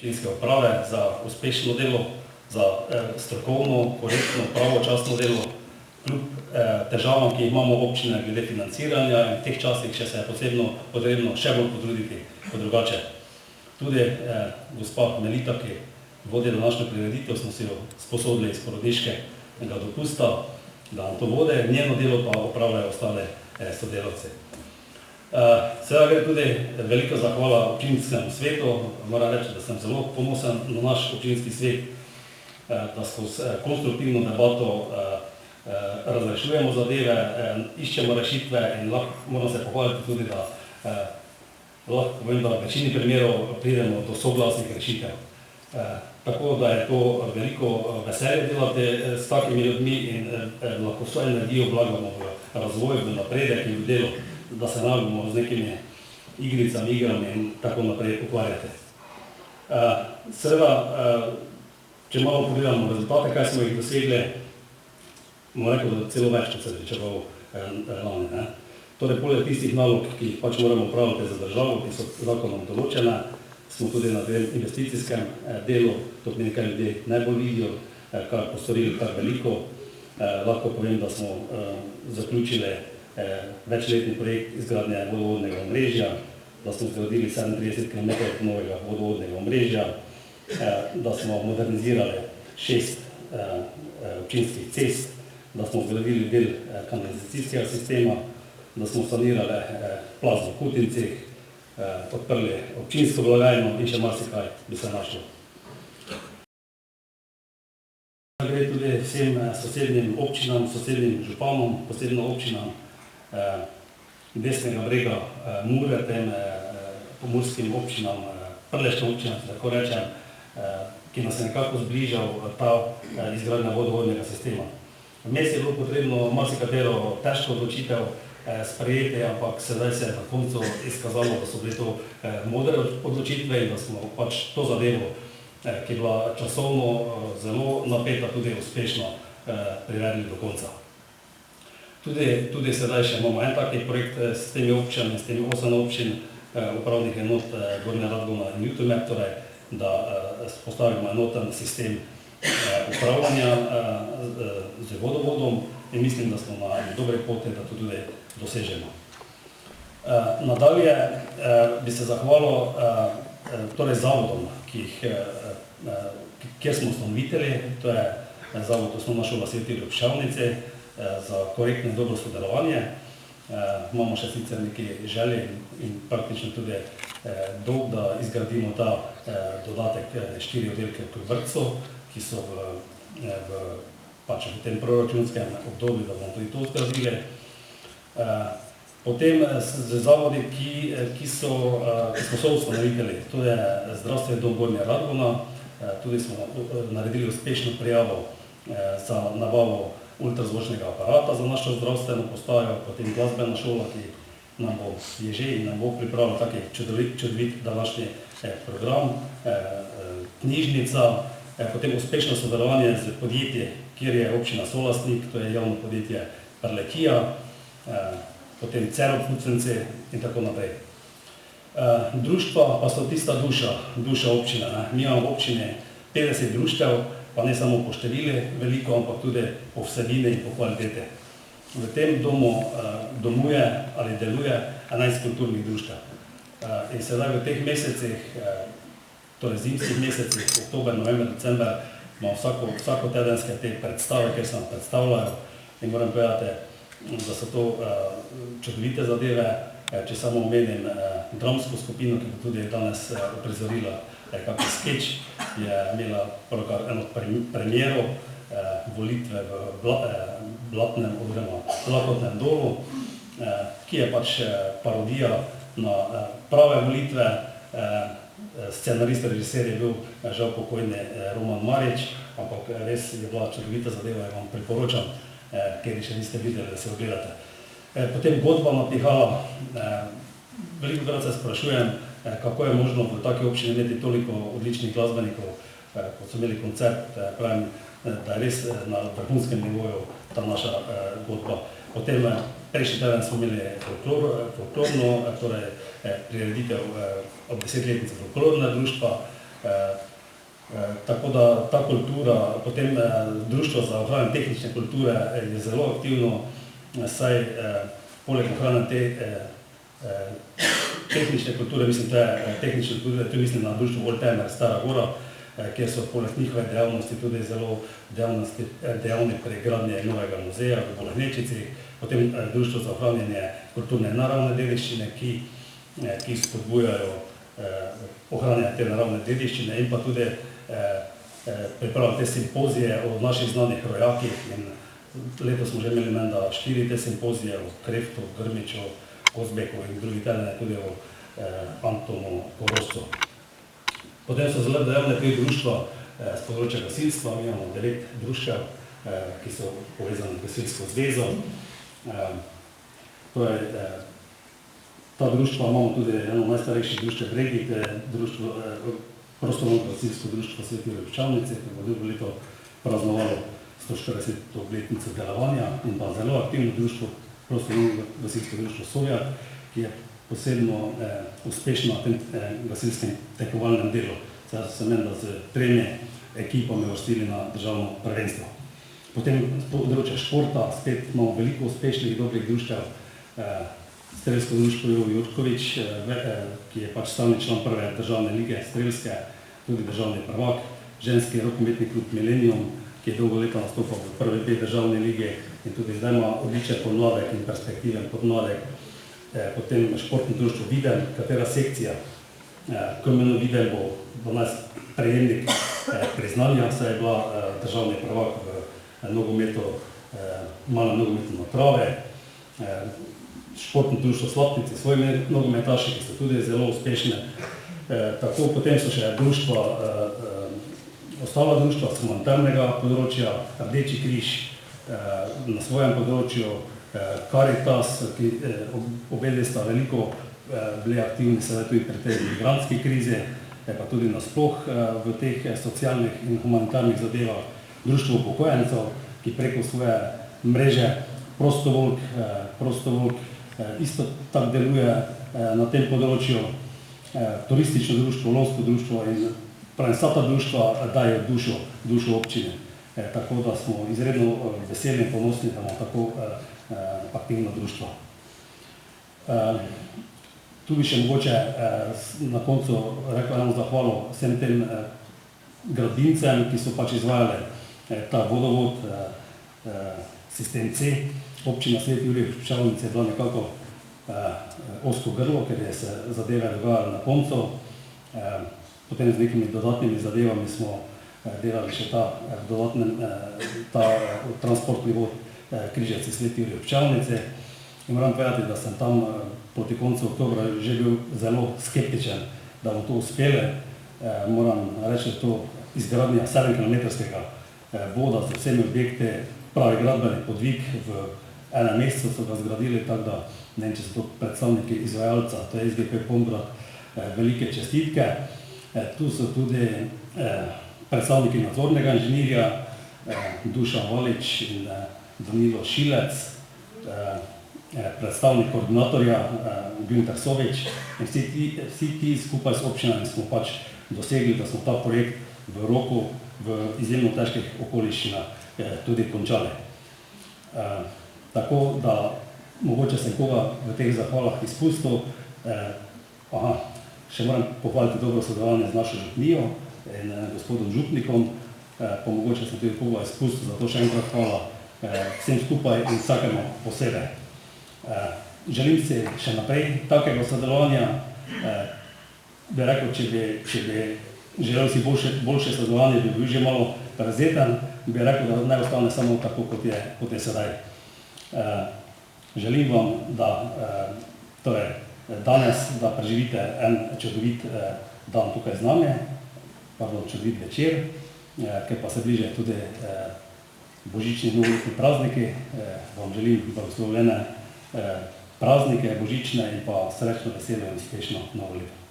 občinske uprave za uspešno delo, za strokovno, korektno, pravočasno delo, kljub težavam, ki jih imamo občine glede financiranja in v teh časih še se je potrebno še bolj potruditi kot drugače. Tudi gospa Melita, ki vodi današnjo prireditev, smo si jo sposodili iz porodniškega dopusta, da nam to vode, njeno delo pa opravljajo ostale sodelavci. Seveda gre tudi velika zahvala občinskemu svetu. Moram reči, da sem zelo ponosen na naš občinski svet, da skozi konstruktivno debato razrešujemo zadeve, iščemo rešitve in moram se pohvaliti tudi, da lahko povem, da v večini primerov pridemo do soglasnih rešitev. Tako da je to veliko veselje delati s takimi ljudmi in lahko vso energijo vlagamo v razvoj, v napredek in v delo, da se ne bomo z nekimi igricami in tako naprej ukvarjati. Seveda, če malo pogledamo rezultate, kaj smo jih dosegli, bomo rekel, da celo več, kot se pričakoval lani. Torej, poleg tistih nalog, ki jih pač moramo upravljati za državo, ki so zakonom določene, smo tudi na investicijskem delu, to nekaj ljudi najbolj vidijo, kar postorili kar veliko. Lahko povem, da smo zaključili večletni projekt izgradnje vodovodnega omrežja, da smo zgradili 37 km novega vodovodnega omrežja, da smo modernizirali 6 občinskih cest, da smo zgradili del kanalizacijskega sistema, da smo sanirali plaz v Kutincih, odprli občinsko blagajno in še marsikaj bi se našlo. Gre tudi vsem sosednjim občinam, sosednjim županom, posebno občinam desnega brega Mure, tem pomurskim občinam, prleškim občinam, tako rečem, ki nas je nekako zbližal ta izgradnja vodovodnega sistema. Vmes je bilo potrebno marsikatero težko odločitev sprejeti, ampak sedaj se je na koncu izkazalo, da so bile to modre odločitve in da smo pač to zadevo, ki je bila časovno zelo napeta, tudi uspešno privedli do konca. Tudi sedaj še imamo en taki projekt s temi občinami, s temi 8 občin upravnih enot Gornja Radgona in Ljutomer, torej, da postavimo enoten sistem upravljanja z vodovodom in mislim, da smo na dobri poti, da to tudi dosežemo. Nadalje bi se zahvalil torej zavodom, kjer smo ustanovitelji, to je Zavod Osnovna šola Sveti Ljubševnici, za korektno in dobro sodelovanje. Imamo še sicer nekaj želje in praktično tudi dolg, da izgradimo ta dodatek 4 oddelke pri vrtcu, ki so v tem proračunskem obdobju, da bomo tudi to zgradili. Potem z zavodi, ki smo soustanovitelji, to je Zdravstveni dom Gornja Radgona, tudi smo naredili uspešno prijavo za nabavo ultrazvočnega aparata za našo zdravstveno postajo, potem glasbena šola, ki nam bo že in nam bo pripravila taki čudovit današnji program, knjižnica, potem uspešno sodelovanje z podjetji, kjer je občina solastnik, to je javno podjetje Prlekija, potem Cerop Fucenci in tako naprej. Društva pa so tista duša občine. Mi imamo v občini 50 društev, pa ne samo po števili veliko, ampak tudi po vsebini in po kvaliteti. V tem domu domuje ali deluje 11 kulturnih društev. In sedaj v teh mesecih, torej zimskih mesecih, oktober, november, december, imamo vsakotedenske te predstave, kjer se nam predstavljajo in moram povedati, da so to čudovite zadeve. Če samo omenim dramsko skupino, ki bo tudi danes uprizorila kakšen skeč, je imela pravkar eno premiero, volitve v Blatnem oziroma Lakotnem dolu, ki je pač parodija na prave volitve. Scenarist, režiser je bil žal pokojni Roman Marič, ampak res je bila čudovita zadeva in vam priporočam, ker še niste videli, da se ogledate. Potem godba napihala. Velikokrat se sprašujem, kako je možno v taki občini imeti toliko odličnih glasbenikov, kot so imeli koncert, pravim, da je res na vrhunskem nivoju ta naša godba. Potem prejšnji teden smo imeli folklorno, torej prireditev ob 10-letnici folklorne društva, Tako da ta kultura, potem Društvo za ohranjanje tehnične kulture je zelo aktivno, saj poleg ohranjanja te tehnične kulture, mislim, tehnične kulture, tu mislim na Društvo Oldtimer Stara Gora, kjer so poleg njihove dejavnosti tudi zelo dejavni pri gradnji novega muzeja v Bolehnečici, potem Društvo za ohranjanje kulturne in naravne dediščine, ki spodbujajo ohranjanje te naravne dediščine in pa tudi pripravljajo te simpozije o naših znanih rojakih. In letos smo že imeli menda 4 te simpozije o Kreftu, Grmiču, Kozbeku in drugi terene, tudi o Antonu Koroscu. Potem so zelo dejavne te društva z področja gasilstva. Mi imamo 9 društev, ki so povezani z Gasilsko zvezo. Ta društva imamo tudi eno najstarejših društev v regiji, to je Prostovoljno gasilsko društvo Sveti Jurij v Pčalnici, ki bo drugo leto praznovalo 140. obletnico delovanja, in pa zelo aktivno društvo, Prostovoljno gasilsko društvo Sovjak, ki je posebno uspešno na tem gasilskem tekmovalnem delu. Zdaj so se menda z 3 ekipami uvrstili na državno prvenstvo. Potem z področja športa spet imamo veliko uspešnih dobrih društev. Strelsko društvo Jovo Jurkovič, ki je pač stalni član prve državne lige strelske, tudi državni prvak, ženski rokometni klub Millennium, ki je dolgo leta nastopal v prve 2 državne lige in tudi zdaj ima odličen podmladek in perspektiven podmladek. Potem športno društvo Videl, katera sekcija, ko imeno Videl bo danes prejemnik priznanja, saj je bila državni prvak v nogometu, malem nogometu na trave. Športno društvo Slapnici, svoji nogometaši, ki so tudi zelo uspešne. Tako potem so še društva, ostala društva z humanitarnega področja, Rdeči križ na svojem področju, Karitas, ki obedve sta veliko bili aktivni sedaj tudi pri tej migrantski krizi, pa tudi nasploh v teh socialnih in humanitarnih zadevah. Društvo upokojencev, ki preko svoje mreže Prostovoljk isto tako deluje na tem področju, turistično društvo, lovsko društvo in pravim, vsa ta društva dajo dušo občine. Tako da smo izredno veseli in ponosni, da imamo tako aktivna društva. Tu bi še mogoče na koncu rekel eno zahvalo vsem tem gradbincem, ki so pač izvajali ta vodovod, sistem C. Občina Sveti Jurij v Pčalnici je bila nekako ozko grlo, ker je se zadeve dogajale na koncu. Potem z nekimi dodatnimi zadevami smo delali še ta transportni vod Križevci Sveti Jurij v Pčalnici. In moram povedati, da sem tam proti koncu oktobra že bil zelo skeptičen, da bomo to uspeli. Moram reči, da to izgradnja 7-kilometrskega voda z vsemi objekti, pravi gradbeni podvig v 1 mesecu so ga zgradili, tako da ne vem, če so to predstavniki izvajalca, to je SGP Pomgrad, velike čestitke. Tu so tudi predstavniki nadzornega inženirja, Dušan Valič in Danilo Šilec, predstavnik koordinatorja Günter Sovič, in vsi ti skupaj s občinami smo pač dosegli, da smo ta projekt v roku, v izjemno težkih okoliščinah tudi končali. Tako da mogoče sem koga v teh zahvalah izpustil. Še moram pohvaliti dobro sodelovanje z našo župnijo in gospodom župnikom, pa mogoče sem tudi koga izpustil, zato še enkrat hvala vsem skupaj in vsakemu posebej. Želim si še naprej takega sodelovanja. Bi rekel, če bi želel si boljše sodelovanje, bi bil že malo razeten, bi rekel, da ne ostane samo tako, kot je sedaj. Želim vam, da danes, da preživite en čudovit dan tukaj z nami, čudovit večer, ker pa se bližajo tudi božični in novoletni prazniki. Vam želim blagoslovljene praznike, božične in pa srečno, veselo in uspešno novo leto.